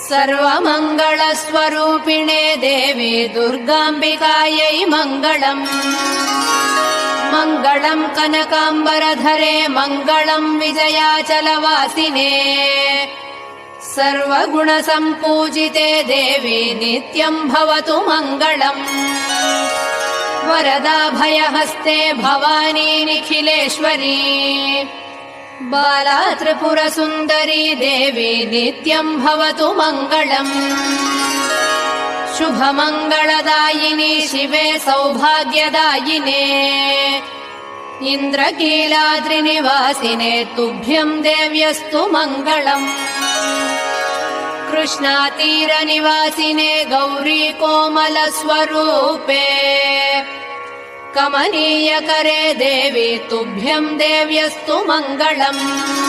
सर्वमङ्गलस्वरूपिणे देवी दुर्गाम्बिकायै मङ्गलम्। मङ्गलम् कनकाम्बरधरे मङ्गलम् विजयाचलवासिने। सर्वगुणसम्पूजिते देवी नित्यम् भवतु मङ्गलम्। वरदाभयहस्ते भवानी निखिलेश्वरी। बाला त्रिपुरसुन्दरी देवी नित्यम् भवतु मङ्गलम्। शुभमङ्गलदायिनी शिवे सौभाग्यदायिने। इन्द्रकीलाद्रिनिवासिने तुभ्यम् देव्यस्तु मङ्गलम्। कृष्णातीरनिवासिने गौरी कोमलस्वरूपे। कमनीयकरे देवी तुभ्यम् देव्यस्तु मङ्गलम्।